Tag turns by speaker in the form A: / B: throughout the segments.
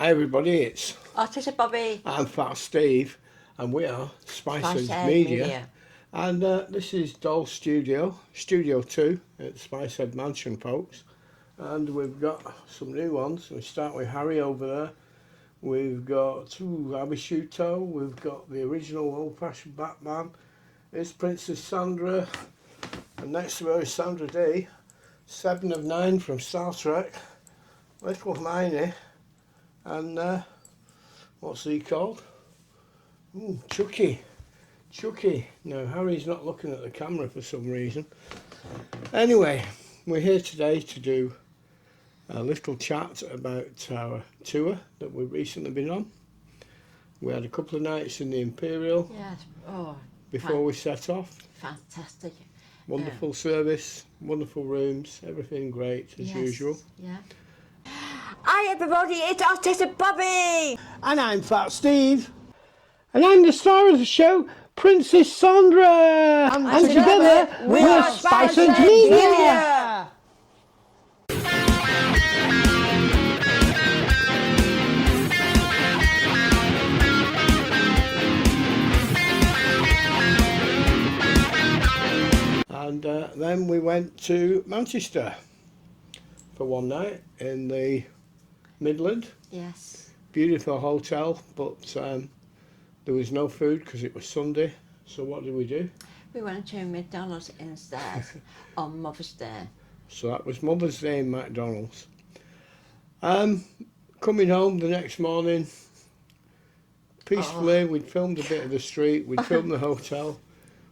A: Hi everybody, it's
B: Autistic Bobbie.
A: I'm Fat Steve and we are Spicehead-Media. And this is Doll Studio 2 at Spicehead Mansion, folks. And we've got some new ones. We start with Harry over there. We've got Abishuto, we've got the original old-fashioned Batman. It's Princess Sandra, and next to her is Sandra D. 7 of 9 from Star Trek. Little Miney. And what's he called? Ooh, Chucky. Now Harry's not looking at the camera for some reason. Anyway, we're here today to do a little chat about our tour that we've recently been on. We had a couple of nights in the Imperial.
B: Yes. Oh,
A: before we set off.
B: Fantastic.
A: Wonderful service, wonderful rooms, everything great as usual.
B: Yeah. Hi everybody, it's Autistic Bobbie!
A: And I'm Fat Steve. And I'm the star of the show, Princess Sandra. And together we're Spicehead-Media. And then we went to Manchester for one night in the Midland.
B: Yes.
A: Beautiful hotel, but there was no food because it was Sunday. So what did we do?
B: We went to McDonald's instead on Mother's Day.
A: So that was Mother's Day in McDonald's. Coming home the next morning, peacefully, we'd filmed a bit of the street, we'd filmed the hotel.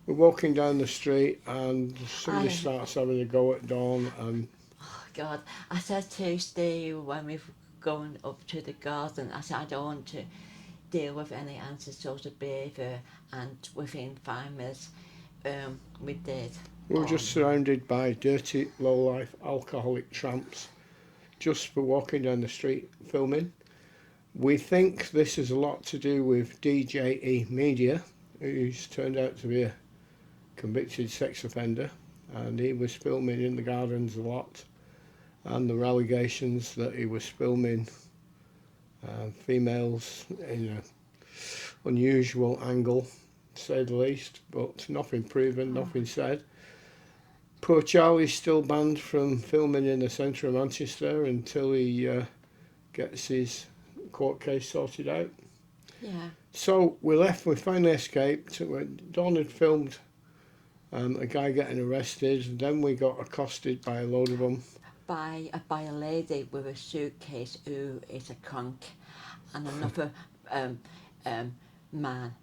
A: We're walking down the street and somebody starts having a go at Dawn and...
B: Oh God, I said to Steve when we were going up to the garden, I said I don't want to deal with any antisocial behaviour, and within 5 minutes we did.
A: We were just surrounded by dirty, low-life, alcoholic tramps just for walking down the street filming. We think this has a lot to do with Spicehead-Media, who's turned out to be a convicted sex offender, and he was filming in the gardens a lot, and there were allegations that he was filming females in an unusual angle, to say the least, but nothing proven, nothing said. Poor Charlie's still banned from filming in the centre of Manchester until he gets his court case sorted out.
B: Yeah.
A: So we left, we finally escaped. Dawn had filmed a guy getting arrested, and then we got accosted by a load of them.
B: By a lady with a suitcase who is a crunk, and another man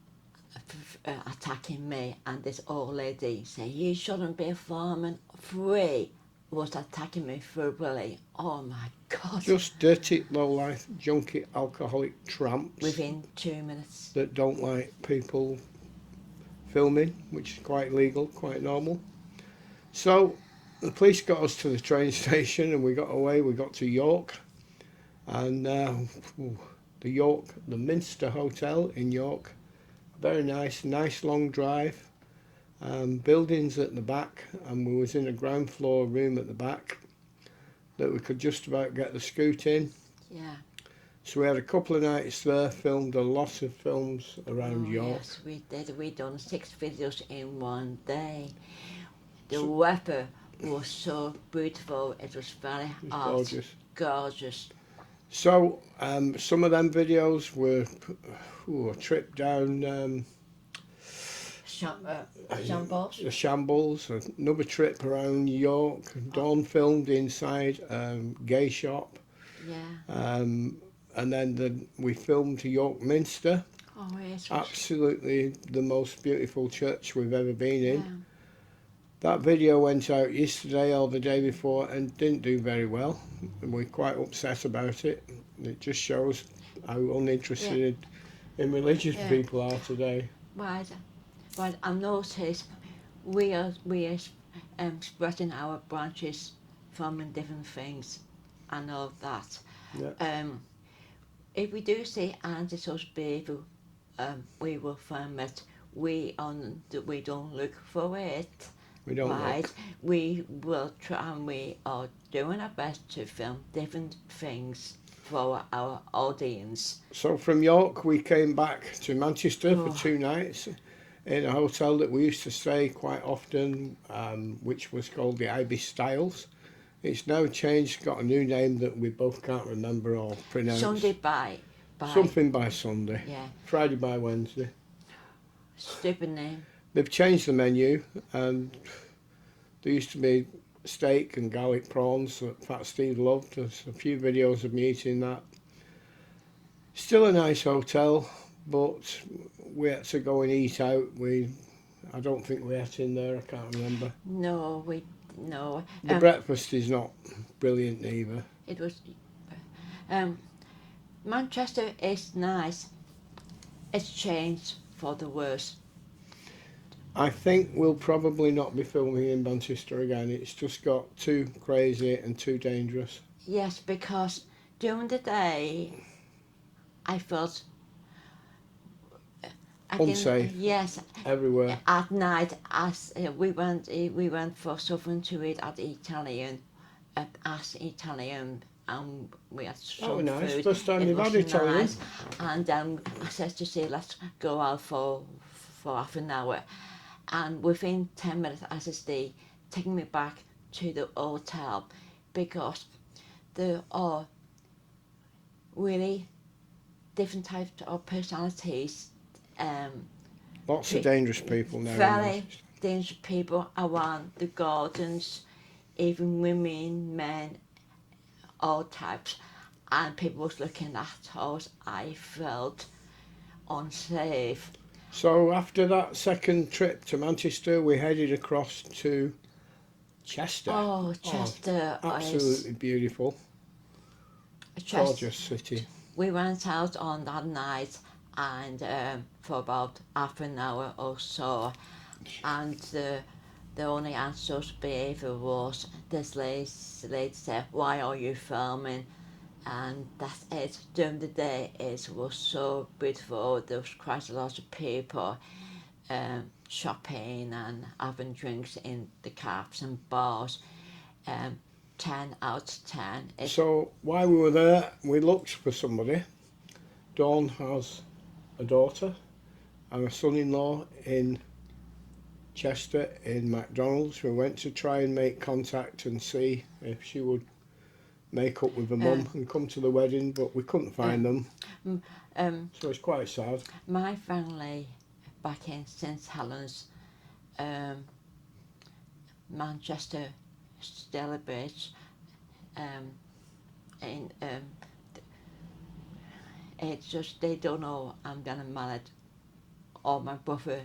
B: attacking me, and this old lady saying, "You shouldn't be farming free," was attacking me verbally. Oh my God.
A: Just dirty, low-life, junkie, alcoholic tramps.
B: Within 2 minutes.
A: That don't like people filming, which is quite legal, quite normal. So the police got us to the train station and we got away. We got to York, and the Minster Hotel in York. Very nice long drive. Buildings at the back, and we was in a ground floor room at the back that we could just about get the scoot in.
B: Yeah.
A: So we had a couple of nights there, filmed a lot of films around York.
B: Yes, we did. We done 6 videos in one day. The weather was so beautiful. It was very hot. Gorgeous.
A: So some of them videos were a trip down
B: Shambles.
A: Shambles, another trip around York. Dawn filmed inside gay shop.
B: Yeah.
A: And then we filmed to York Minster.
B: Oh, yes.
A: Absolutely the most beautiful church we've ever been in.
B: Yeah.
A: That video went out yesterday or the day before and didn't do very well. We're quite upset about it. It just shows how uninterested in religious people are today.
B: Right. But I noticed we are spreading our branches from different things and all that.
A: Yeah.
B: If we do see antisocial behaviour, we will find it. We don't look for it.
A: We don't look.
B: We will try, and we are doing our best to film different things. for our audience.
A: So from York we came back to Manchester for 2 nights in a hotel that we used to stay quite often, which was called the Ibis Styles. It's now changed, got a new name that we both can't remember or pronounce.
B: Sunday by
A: Something by Sunday.
B: Yeah.
A: Friday by Wednesday.
B: Stupid name.
A: They've changed the menu, and there used to be steak and garlic prawns that Fat Steve loved. There's a few videos of me eating that. Still a nice hotel, but we had to go and eat out. I don't think we ate in there, I can't remember.
B: No.
A: The breakfast is not brilliant either.
B: It was... Manchester is nice. It's changed for the worse.
A: I think we'll probably not be filming in Manchester again. It's just got too crazy and too dangerous.
B: Yes, because during the day I felt
A: unsafe.
B: Yes.
A: Everywhere.
B: At night, as we went for something to eat at Italian, and we had some
A: nice.
B: food.
A: First time you've had Italian.
B: Nice. And I said to say, let's go out for half an hour. And within 10 minutes, as I stay, taking me back to the hotel, because there are really different types of personalities.
A: Lots of dangerous people now.
B: Very dangerous people around the gardens, even women, men, all types. And people was looking at us. I felt unsafe.
A: So after that second trip to Manchester, we headed across to Chester.
B: Oh, Chester.
A: Absolutely beautiful. Gorgeous city.
B: We went out on that night and for about half an hour or so, and the only anxious behaviour was this lady said, "Why are you filming?" And that's it. During the day it was so beautiful. There was quite a lot of people shopping and having drinks in the cafes and bars. 10 out of 10.
A: So while we were there, we looked for somebody. Dawn has a daughter and a son-in-law in Chester in McDonald's. We went to try and make contact and see if she would make up with her mum and come to the wedding, but we couldn't find them. So it's quite sad.
B: My family back in St Helens, Manchester, Stalybridge, it's just they don't know I'm getting married, or my brother.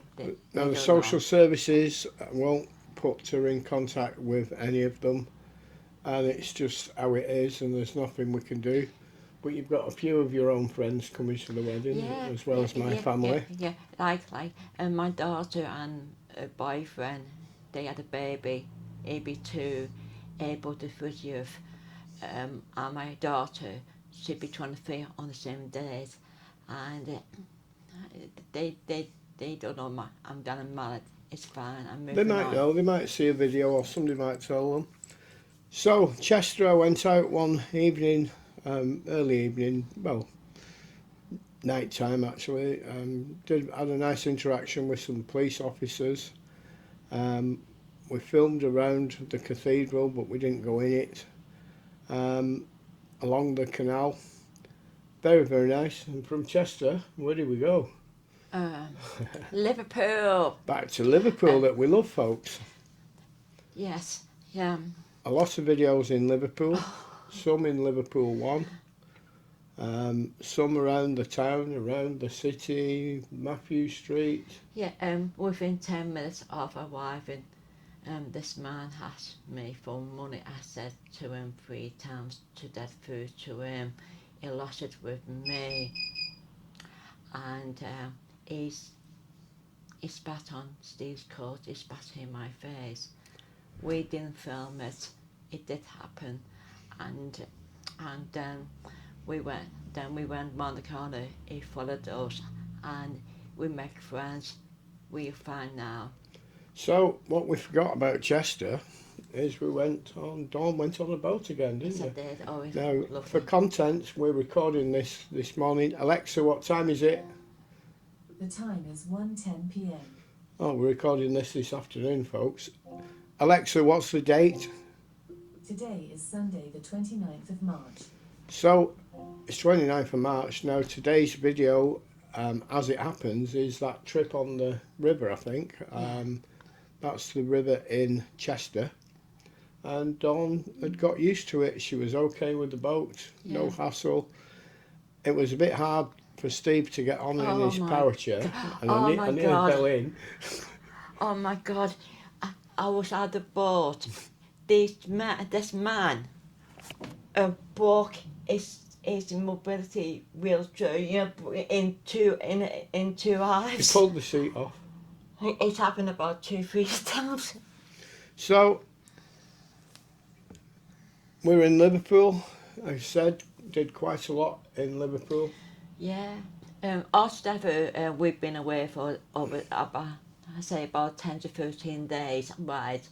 A: Now the social services won't put her in contact with any of them, and it's just how it is, and there's nothing we can do. But you've got a few of your own friends coming to the wedding, as well as my family.
B: Yeah, like my daughter and her boyfriend, they had a baby, AB2, able to 30th, and my daughter, she'd be 23 on the same days, and they don't know I'm getting married. It's fine. I'm moving
A: They might
B: on.
A: know. They might see a video, or somebody might tell them. So Chester, I went out one evening, early evening, well, night time actually. Had a nice interaction with some police officers. We filmed around the cathedral, but we didn't go in it. Along the canal, very, very nice. And from Chester, where did we go?
B: Liverpool.
A: Back to Liverpool, that we love, folks.
B: Yes, yeah.
A: A lot of videos in Liverpool, some in Liverpool 1, some around the town, around the city, Matthew Street.
B: Yeah, within 10 minutes of arriving, this man asked me for money. I said to him 3 times to get food to him. He lost it with me, and he spat on Steve's coat. He spat in my face. We didn't film it. It did happen, and then we went round the corner. He followed us, and we make friends. We're fine now.
A: So what we forgot about Chester is we went on. Dawn went on a boat again, didn't
B: Yes, I
A: you?
B: did. Oh, it's
A: Now,
B: lovely.
A: for content, we're recording this morning. Alexa, what time is it?
C: The time is 1:10 p.m.
A: Oh, we're recording this afternoon, folks. Alexa, what's the date?
C: Today is Sunday, the 29th of March.
A: So, it's 29th of March. Now, today's video, as it happens, is that trip on the river, I think. That's the river in Chester. And Dawn had got used to it. She was okay with the boat, no hassle. It was a bit hard for Steve to get on in his power chair, and I nearly fell in.
B: Oh my God! I was at the boat. This man broke his mobility wheelchair, in two halves.
A: He pulled the seat off.
B: It's happened about 2-3 times.
A: So, we're in Liverpool. I said, did quite a lot in Liverpool.
B: Yeah. Altogether, we've been away for about 10 to 13 days, right?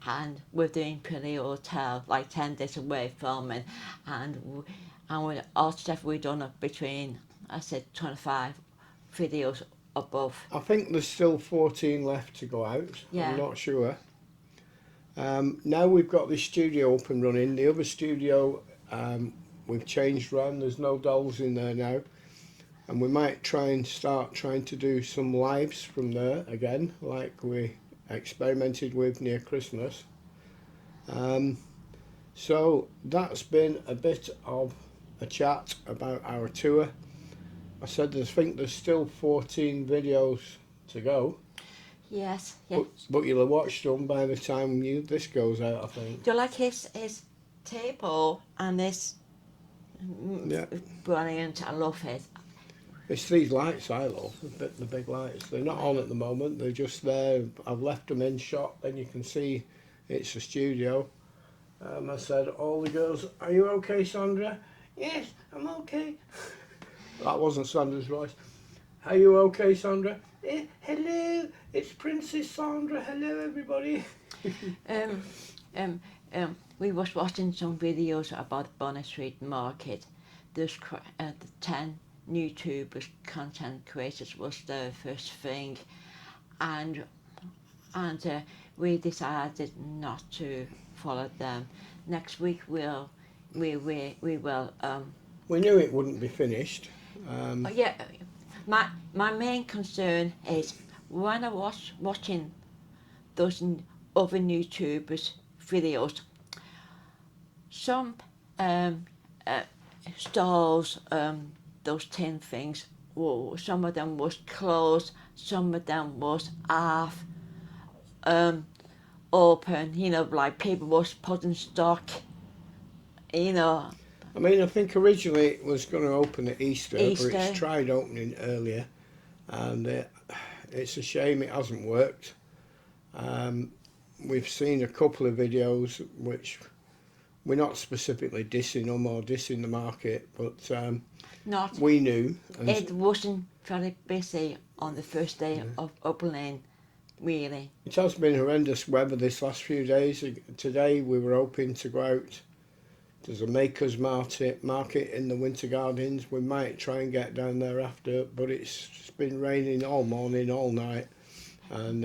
B: And with the Imperial Hotel, like 10 days away from it. And with altogether, we've done between, 25 videos above.
A: I think there's still 14 left to go out.
B: Yeah.
A: I'm not sure. Now we've got this studio up and running. The other studio, we've changed round. There's no dolls in there now. And we might start trying to do some lives from there again, like we experimented with near Christmas. So that's been a bit of a chat about our tour. I said I think there's still 14 videos to go.
B: Yes.
A: But you'll have watched them by the time this goes out, I think.
B: Do you like his table and this?
A: Yeah.
B: Brilliant. I love it.
A: It's these lights I love, the big lights. They're not on at the moment, they're just there. I've left them in shot, then you can see it's a studio. I said, all the girls, are you okay, Sandra? Yes, I'm okay. That wasn't Sandra's voice. Are you okay, Sandra? Hello, it's Princess Sandra. Hello, everybody.
B: We was watching some videos about Bonnet Street Market. There's 10 YouTubers, content creators was the first thing, and we decided not to follow them. Next week we will.
A: We knew it wouldn't be finished.
B: Yeah, my main concern is when I was watching those other YouTubers' videos, some stalls, those tin things, some of them was closed, some of them was half open, like people was putting stock,
A: I mean, I think originally it was going to open at Easter, but
B: Easter.
A: it's tried opening earlier, and it's a shame it hasn't worked. We've seen a couple of videos which we're not specifically dissing them or dissing the market, but we knew.
B: It wasn't very busy on the first day of opening, really.
A: It has been horrendous weather this last few days. Today we were hoping to go out. There's a makers market in the Winter Gardens. We might try and get down there after, but it's been raining all morning, all night, and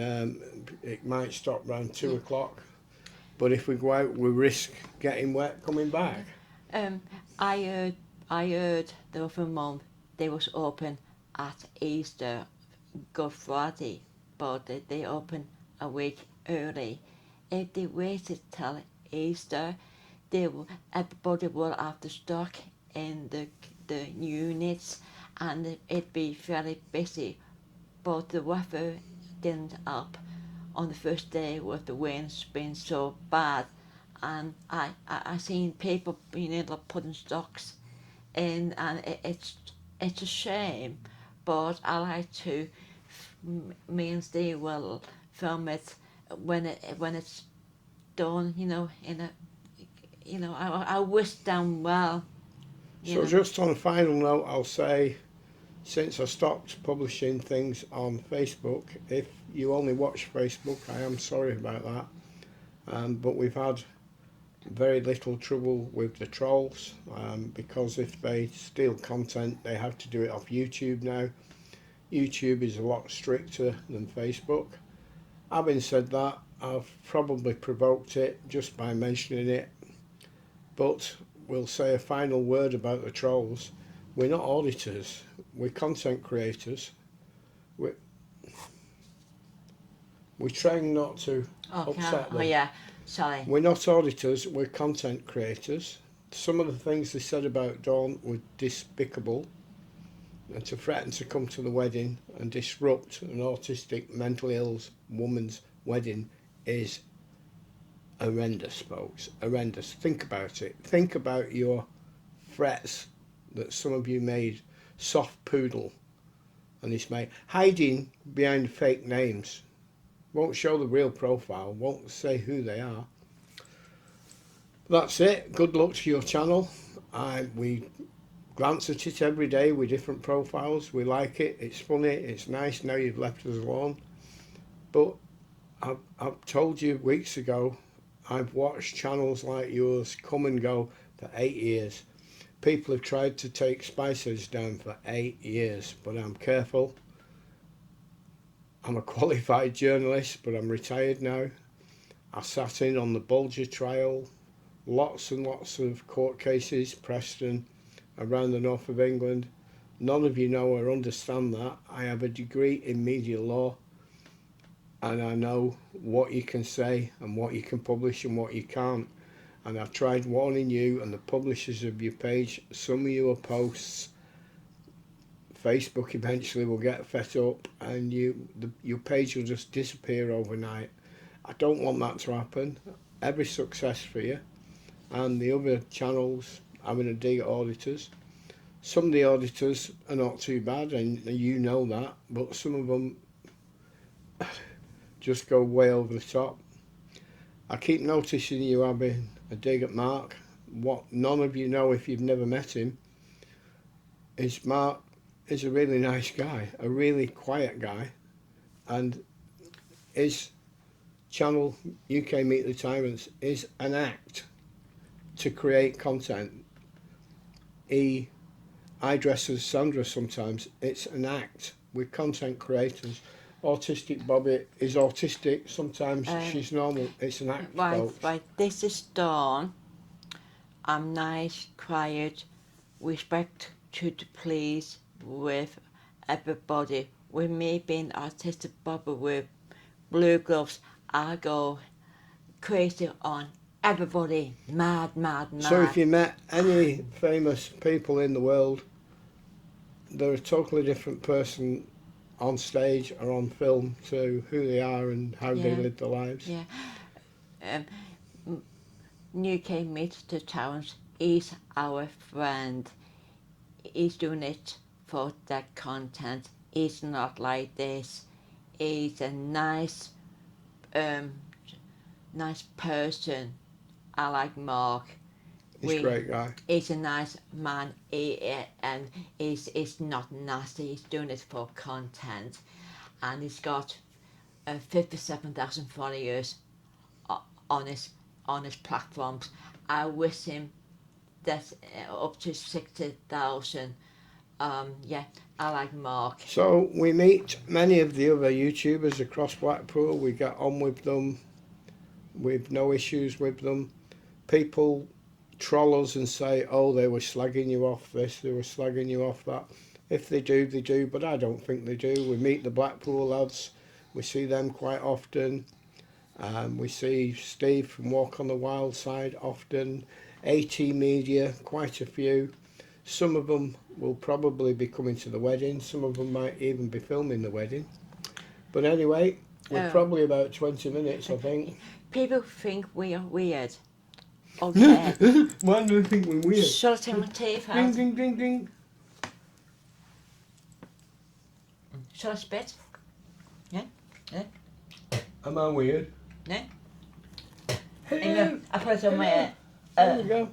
A: it might stop around 2 o'clock. But if we go out, we risk getting wet coming back.
B: I heard the other month they was open at Easter, Good Friday, but they open a week early. If they waited till Easter, everybody will have to stock in the units, and it'd be very busy. But the weather didn't help on the first day with the winds being so bad, and I seen people being able to putting stocks in, and it's a shame. But I like to, me and Steve will film it when it's done, in a. I wish them well.
A: So just on a final note, I'll say, since I stopped publishing things on Facebook, if you only watch Facebook, I am sorry about that. but we've had very little trouble with the trolls, because if they steal content, they have to do it off YouTube now. YouTube is a lot stricter than Facebook. Having said that, I've probably provoked it just by mentioning it, but we'll say a final word about the trolls. We're not auditors, we're content creators. We're trying not to upset them.
B: Oh yeah, sorry.
A: We're not auditors, we're content creators. Some of the things they said about Dawn were despicable, and to threaten to come to the wedding and disrupt an autistic, mentally ill woman's wedding is horrendous, folks. Horrendous. Think about it. Think about your threats that some of you made. Soft Poodle and his mate hiding behind fake names. Won't show the real profile, won't say who they are. That's it. Good luck to your channel. We glance at it every day with different profiles. We like it. It's funny. It's nice. Now you've left us alone. But I've told you weeks ago, I've watched channels like yours come and go for 8 years. People have tried to take Spiceheads down for 8 years, but I'm careful. I'm a qualified journalist, but I'm retired now. I sat in on the Bulger trial, lots and lots of court cases, Preston, around the north of England. None of you know or understand that. I have a degree in media law, and I know what you can say and what you can publish and what you can't. And I've tried warning you and the publishers of your page. Some of your posts, Facebook eventually will get fed up and your page will just disappear overnight. I don't want that to happen. Every success for you. And the other channels having a dig at auditors. Some of the auditors are not too bad, and you know that, but some of them just go way over the top. I keep noticing you having a dig at Mark. What none of you know, if you've never met him, is Mark is a really nice guy, a really quiet guy, and his channel, UK Meet the Tyrants, is an act to create content. I dress as Sandra sometimes. It's an act. We're content creators. Autistic Bobbie is autistic. Sometimes she's normal. It's an act, folks.
B: Right. This is Dawn. I'm nice, quiet, respect to please with everybody. With me being Autistic Bobbie with blue gloves, I go crazy on everybody. Mad.
A: So if you met any famous people in the world, they're a totally different person on stage or on film to who they are and how they live their lives.
B: Yeah. UK Meet the Towers is our friend. He's doing it for that content. He's not like this. He's a nice person. I like Mark.
A: He's a great guy.
B: He's a nice man, and he's not nasty. He's doing it for content, and he's got 57,000 followers on his platforms. I wish him that up to 60,000. Yeah, I like Mark.
A: So we meet many of the other YouTubers across Blackpool. We get on with them. We've no issues with them. People troll us and say, oh, they were slagging you off this, they were slagging you off that. If they do, they do, but I don't think they do. We meet the Blackpool lads, we see them quite often. We see Steve from Walk on the Wild Side often. Media, quite a few. Some of them will probably be coming to the wedding. Some of them might even be filming the wedding. But anyway, we're probably about 20 minutes, I think.
B: People think we are weird. Okay.
A: Why do they think we're weird?
B: Shall I take my teeth out?
A: Ding, ding, ding, ding.
B: Shall I spit? Yeah?
A: Am I weird?
B: No?
A: Hello.
B: I put it on my
A: There we go.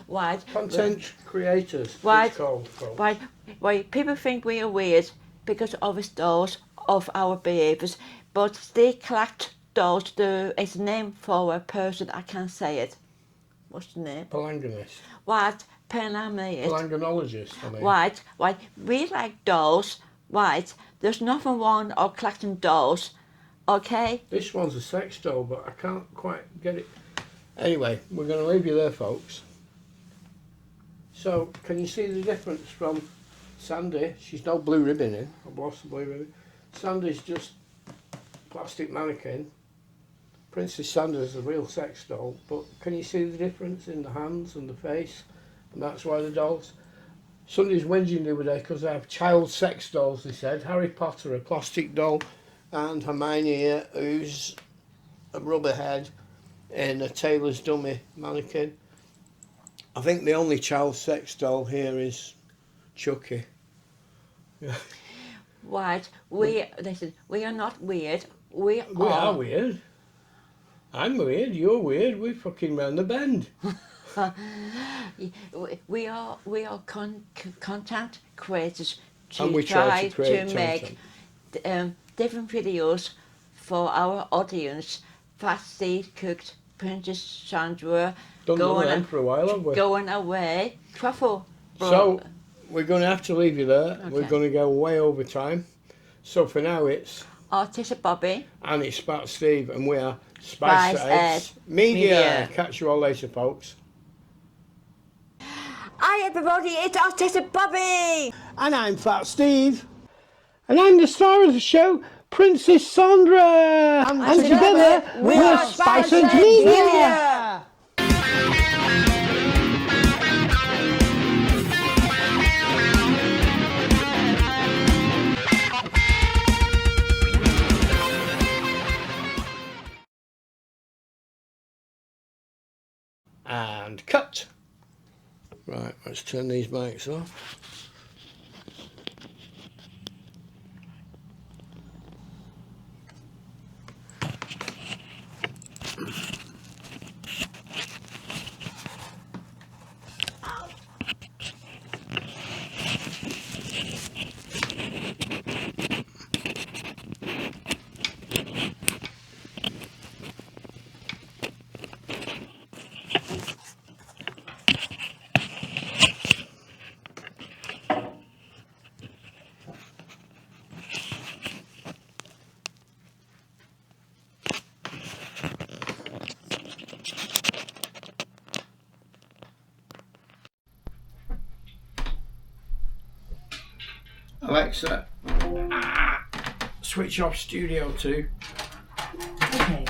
B: Why?
A: Content creators,
B: Why?
A: it's called, folks.
B: Why people think we are weird because of the stores of our behaviours, but they collect dolls. There is a name for a person, I can't say it. What's the name?
A: Palanganist.
B: What? Palanganist.
A: Palanganologist, I mean.
B: Right. We like dolls. Right. There's nothing wrong of collecting dolls. Okay?
A: This one's a sex doll, but I can't quite get it. Anyway, we're going to leave you there, folks. So, can you see the difference from Sandy? She's no blue ribbon in. I've lost the blue ribbon. Sandy's just plastic mannequin. Princess Sandy's a real sex doll, but can you see the difference in the hands and the face? And that's why the dolls. Somebody's whinging the other day because they have child sex dolls, they said. Harry Potter, a plastic doll, and Hermione here, who's a rubber head in a tailor's dummy mannequin. I think the only child sex doll here is Chucky. Yeah.
B: Right. Listen, we are not weird. We
A: are weird. I'm weird, you're weird, we're fucking round the bend.
B: we are content creators
A: And we try to create
B: make different videos for our audience. Fast Steve cooked, Princess Sandra
A: Done for a while, haven't we?
B: Going away, truffle.
A: So we're going to have to leave you there.
B: Okay.
A: We're going to go way over time. So for now it's
B: Autistic Bobbie.
A: And it's Fat Steve, and we are
B: Spicehead-Media.
A: Media. Catch you all later, folks.
B: Hi everybody, it's Autistic Bobbie.
A: And I'm Fat Steve. And I'm the star of the show, Princess Sandra. And together we're Spicehead-Media. And cut. Right, let's turn these mics off. Alexa, switch off Studio 2.
C: Okay,